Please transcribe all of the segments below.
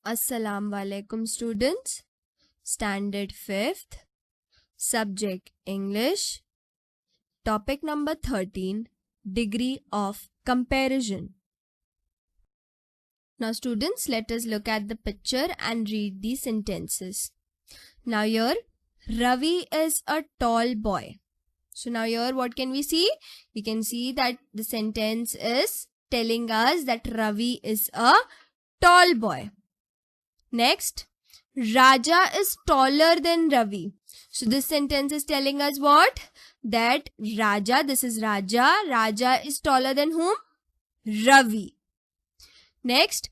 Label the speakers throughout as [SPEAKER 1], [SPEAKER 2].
[SPEAKER 1] Assalamu alaikum students. Standard 5th. Subject English. Topic number 13. Degree of comparison. Now students, let us look at the picture and read the sentences. Now here, Ravi is a tall boy. So now here what can we see? We can see that the sentence is telling us that Ravi is a tall boy. Next, Raja is taller than Ravi. So this sentence is telling us what? That Raja, this is Raja. Raja is taller than whom? Ravi. Next,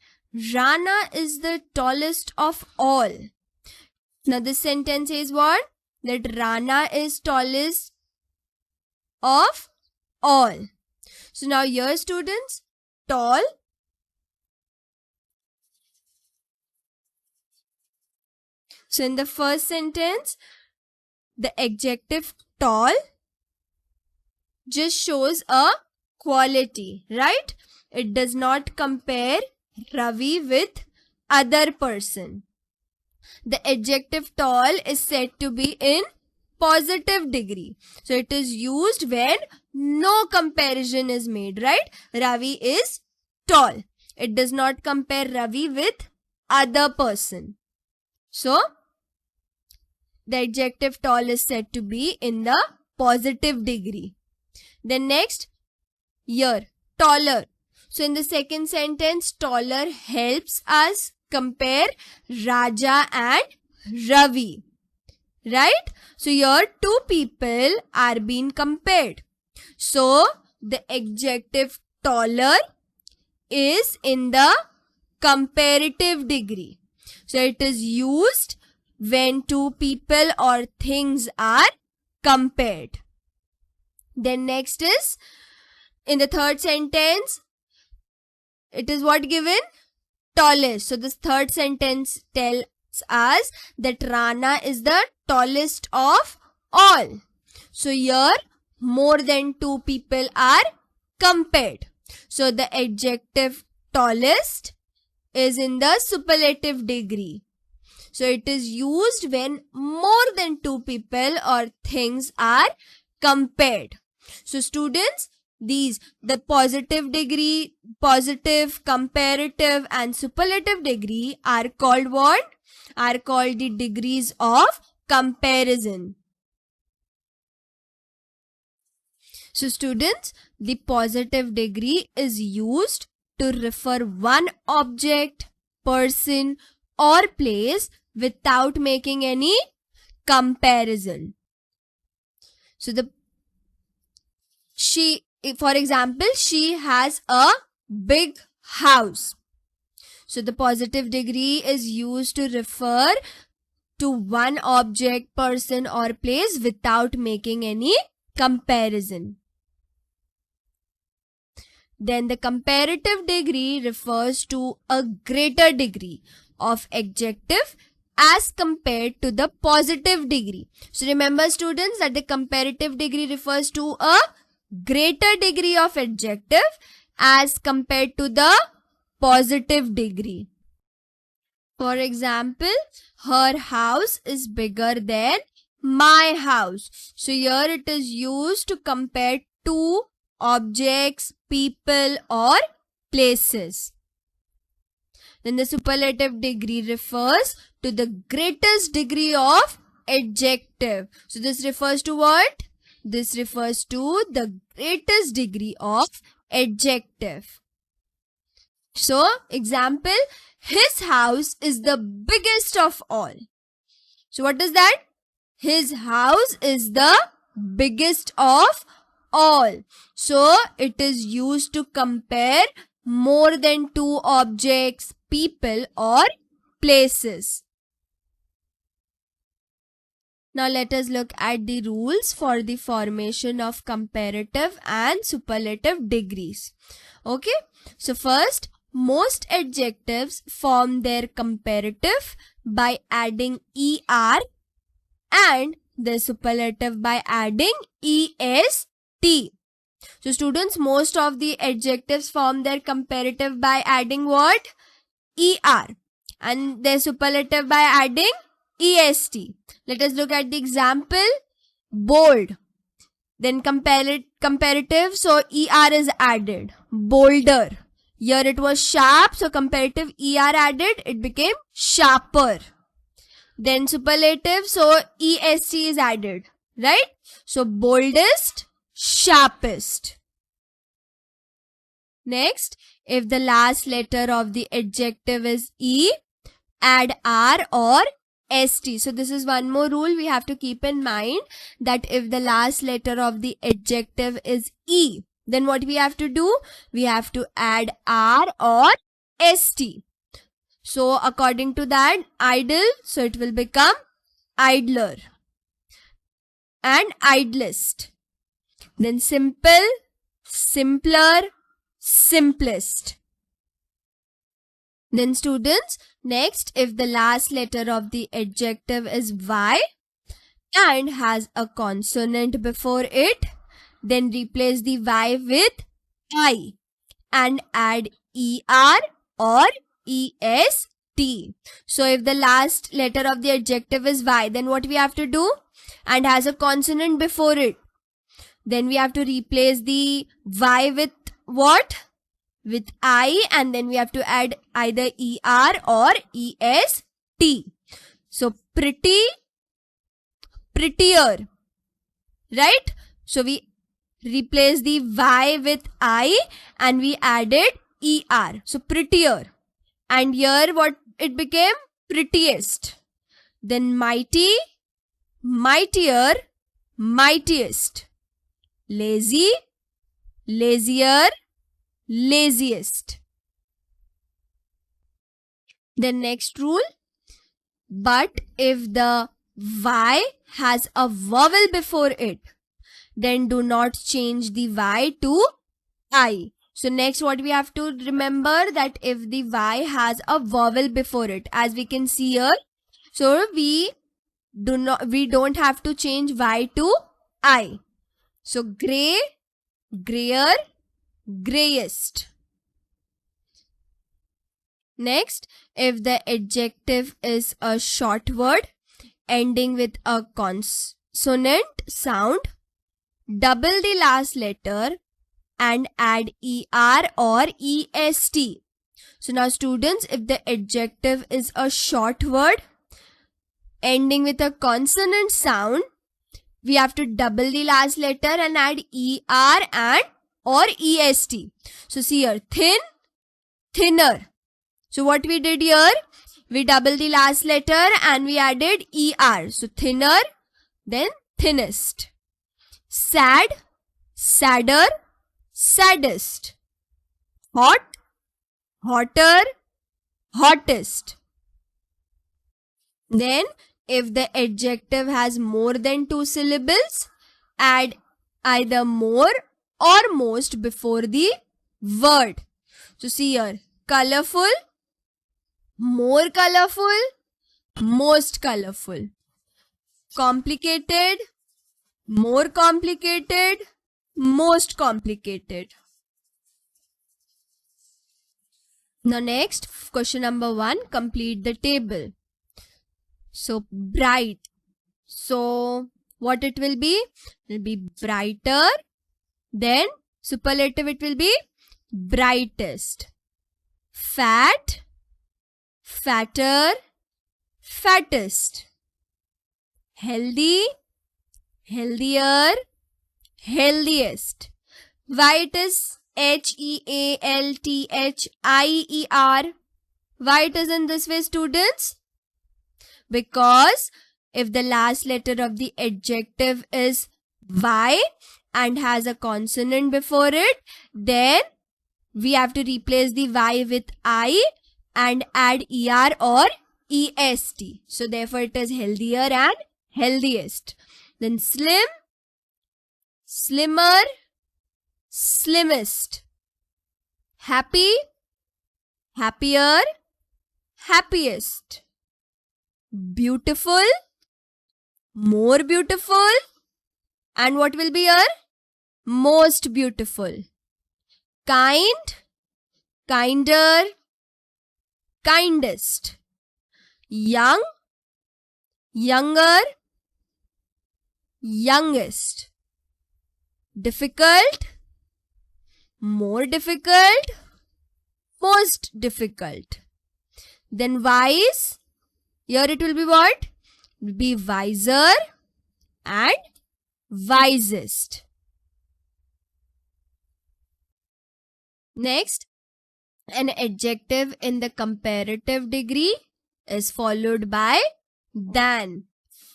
[SPEAKER 1] Rana is the tallest of all. Now this sentence says what? That Rana is tallest of all. So now here students, tall. So in the first sentence, the adjective tall just shows a quality, right? It does not compare Ravi with other person. The adjective tall is said to be in positive degree. So it is used when no comparison is made, right? Ravi is tall. It does not compare Ravi with other person. So the adjective tall is said to be in the positive degree. Then next, here, taller. So in the second sentence, taller helps us compare Raja and Ravi. Right? So here two people are being compared. So the adjective taller is in the comparative degree. So it is used when two people or things are compared. Then next is, in the third sentence, it is what given? Tallest. So this third sentence tells us that Rana is the tallest of all. So here more than two people are compared. So the adjective tallest is in the superlative degree. So it is used when more than two people or things are compared. So students, the positive degree, positive, comparative and superlative degree are called what? Are called the degrees of comparison. So students, the positive degree is used to refer one object, person or place without making any comparison. So for example, she has a big house. So the positive degree is used to refer to one object, person or place without making any comparison. Then the comparative degree refers to a greater degree of adjective as compared to the positive degree. So remember students that the comparative degree refers to a greater degree of adjective as compared to the positive degree. For example, her house is bigger than my house. So here it is used to compare two objects, people or places. Then the superlative degree refers to the greatest degree of adjective. So this refers to what? This refers to the greatest degree of adjective. So example, his house is the biggest of all. So what is that? His house is the biggest of all. So it is used to compare more than two objects, people or places. Now let us look at the rules for the formation of comparative and superlative degrees. Okay. So first, most adjectives form their comparative by adding ER and the superlative by adding EST. So students, most of the adjectives form their comparative by adding what? ER. and their superlative by adding est. Let us look at the example. Bold. Then comparative, so er is added. Bolder. Here it was sharp, so comparative er added, it became sharper. Then superlative, so est is added, right? So boldest, sharpest. Next, if the last letter of the adjective is e, add r or st. So this is one more rule we have to keep in mind, that if the last letter of the adjective is e, then what we have to do? We have to add r or st. So according to that, idle, so it will become idler. And idlest. Then simple, simpler, simplest. Then students, next, if the last letter of the adjective is y and has a consonant before it, then replace the y with I and add er or est. So if the last letter of the adjective is y, then what we have to do? And has a consonant before it. Then we have to replace the y with what? With I, and then we have to add either er or est. So pretty, prettier, right? So we replace the y with I and we added er. So prettier. And here what it became? Prettiest. Then mighty, mightier, mightiest. Lazy, lazier, laziest. The next rule, but if the y has a vowel before it, then do not change the y to I. So next what we have to remember, that if the y has a vowel before it, as we can see here, so we don't have to change y to I. So grey, grayer, greyest. Next, if the adjective is a short word ending with a consonant sound, double the last letter and add er or est. So now students, if the adjective is a short word ending with a consonant sound, we have to double the last letter and add er and or est. So see here, thin, thinner. So what we did here, we doubled the last letter and we added er. So thinner, then thinnest. Sad, sadder, saddest. Hot, hotter, hottest. Then if the adjective has more than 2 syllables, add either more or most before the word. So see here, colorful, more colorful, most colorful. Complicated, more complicated, most complicated. Now next, question number 1, complete the table. So bright. So what it will be? It will be brighter. Then superlative it will be brightest. Fat, fatter, fattest. Healthy, healthier, healthiest. Why it is HEALTHIER? Why it is in this way, students? Because if the last letter of the adjective is Y and has a consonant before it, then we have to replace the Y with I and add ER or EST. So therefore it is healthier and healthiest. Then slim, slimmer, slimmest. Happy, happier, happiest. Beautiful, more beautiful, and what will be here? Most beautiful. Kind, kinder, kindest. young, younger, youngest. Difficult, more difficult, most difficult. Then wise, here it will be what? It will be wiser and wisest. Next, an adjective in the comparative degree is followed by than.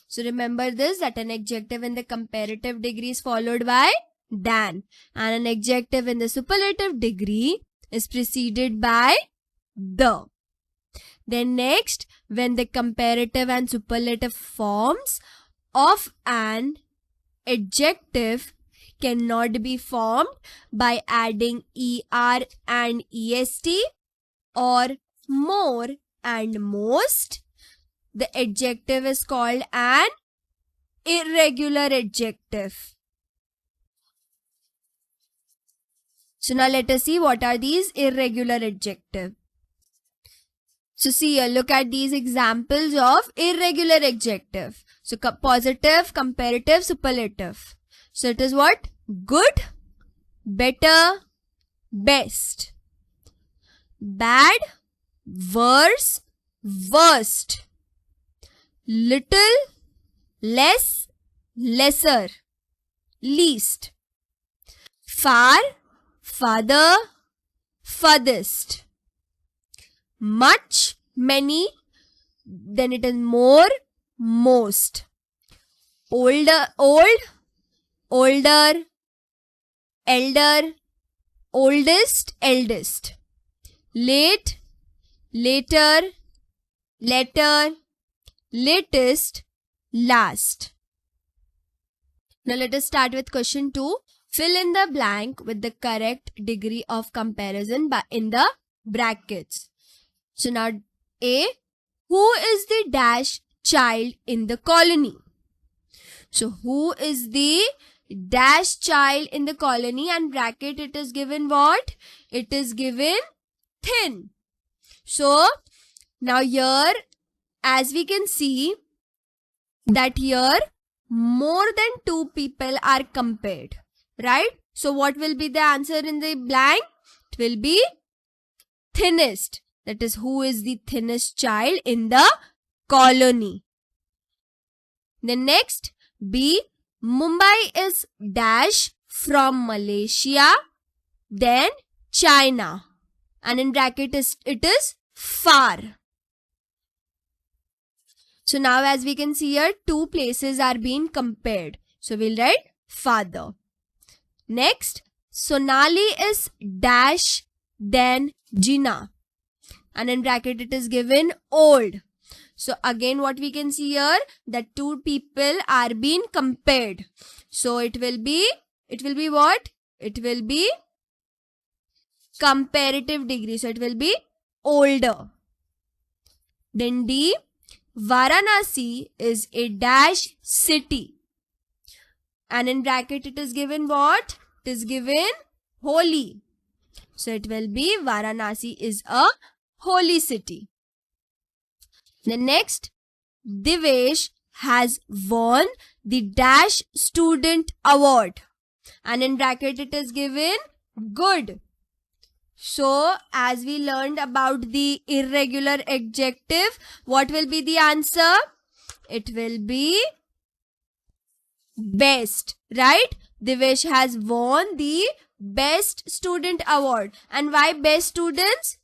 [SPEAKER 1] So remember this, that an adjective in the comparative degree is followed by than, and an adjective in the superlative degree is preceded by the. Then next, when the comparative and superlative forms of an adjective cannot be formed by adding er and est or more and most, the adjective is called an irregular adjective. So now let us see what are these irregular adjectives. So see here, look at these examples of irregular adjective. So positive, comparative, superlative. So it is what? Good, better, best. Bad, worse, worst. Little, less, lesser, least. Far, farther, furthest. Much, many, then it is more, most. Older, old, older, elder, oldest, eldest. Late, later, later, latest, last. Now let us start with question 2. Fill in the blank with the correct degree of comparison in the brackets. So now A, who is the dash child in the colony? So who is the dash child in the colony, and bracket it is given what? It is given thin. So now here, as we can see that here more than 2 people are compared, right? So what will be the answer in the blank? It will be thinnest. That is, who is the thinnest child in the colony. Then next, B, Mumbai is dash from Malaysia, then China, and in bracket it is far. So now as we can see here, 2 places are being compared. So we'll write farther. Next, Sonali is dash, then Jinnah, and in bracket it is given old. So again what we can see here, that 2 people are being compared. So it will be what? It will be comparative degree. So it will be older. Then D, Varanasi is a dash city, and in bracket it is given what? It is given holy. So it will be Varanasi is a holy city. The next, Divesh has won the dash student award, and in bracket it is given good. So as we learned about the irregular adjective, what will be the answer? It will be best, right? Divesh has won the best student award. And why best students?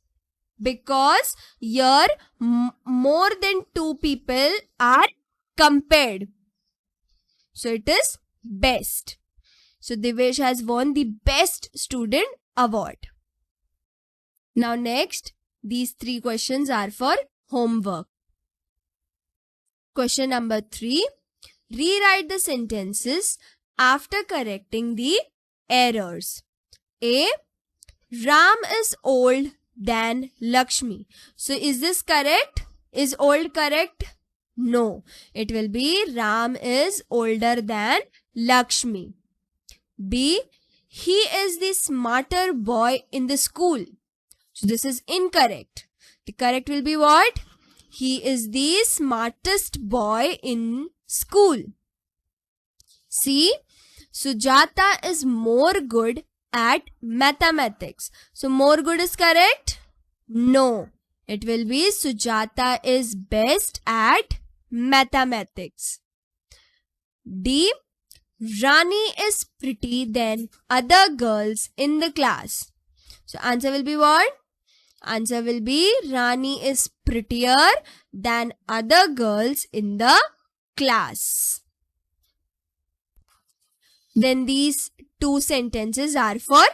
[SPEAKER 1] Because here more than 2 people are compared. So it is best. So Divesh has won the best student award. Now next, these 3 questions are for homework. Question number 3. Rewrite the sentences after correcting the errors. A, Ram is old than Lakshmi. So is this correct? Is old correct? No. It will be Ram is older than Lakshmi. B, he is the smarter boy in the school. So this is incorrect. The correct will be what? He is the smartest boy in school. See, Sujata is more good at mathematics. So more good is correct? No. It will be Sujata is best at mathematics. D. Rani is pretty than other girls in the class. So answer will be what? Answer will be Rani is prettier than other girls in the class. Then these two sentences are for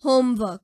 [SPEAKER 1] homework.